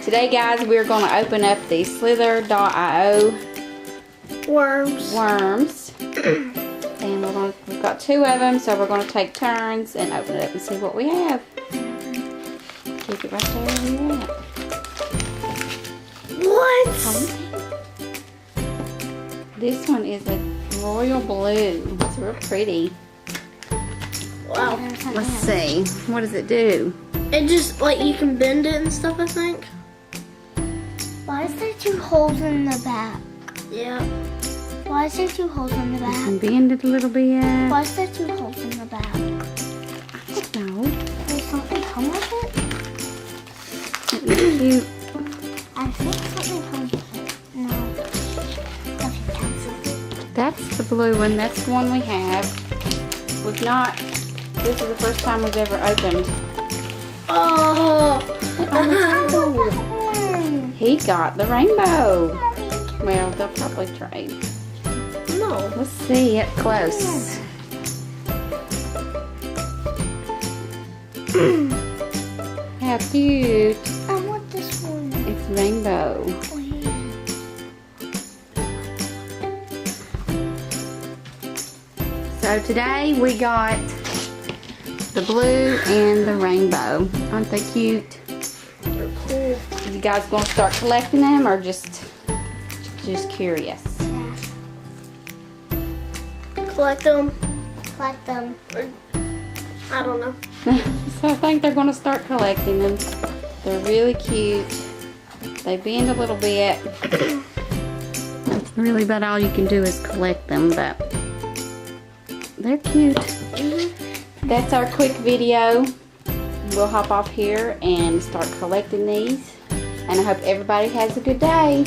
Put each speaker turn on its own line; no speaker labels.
Today, guys, we're going to open up the Slither.io
worms.
And we've got 2 of them, so we're going to take turns and open it up and see what we have. Keep it right there where you're at.
What?
This one is a royal blue. It's real pretty.
Wow.
Let's see. What does it do?
It just, like, you can bend it and stuff, I think.
Why is there 2 holes in the back?
Yeah.
Why is there 2 holes in the
You
back?
can bend it a little bit.
Why is there 2 holes in the back?
No.
Does something come with it?
It's cute.
I think something comes with it. No. Okay, cancel.
That's the blue one. That's the one we have. We've not. This is the first time we've ever opened.
Oh.
He got the rainbow. Well, they'll probably trade.
No.
Let's see it close. How cute.
I want this one.
It's rainbow.
Oh, yeah.
So today we got the blue and the rainbow. Aren't they cute?
They're cool.
You guys gonna start collecting them or just curious?
Collect them.
Collect them.
I don't know.
So I think they're gonna start collecting them. They're really cute. They bend a little bit. Really about all you can do is collect them, but they're cute. That's our quick video. We'll hop off here and start collecting these. And I hope everybody has a good day.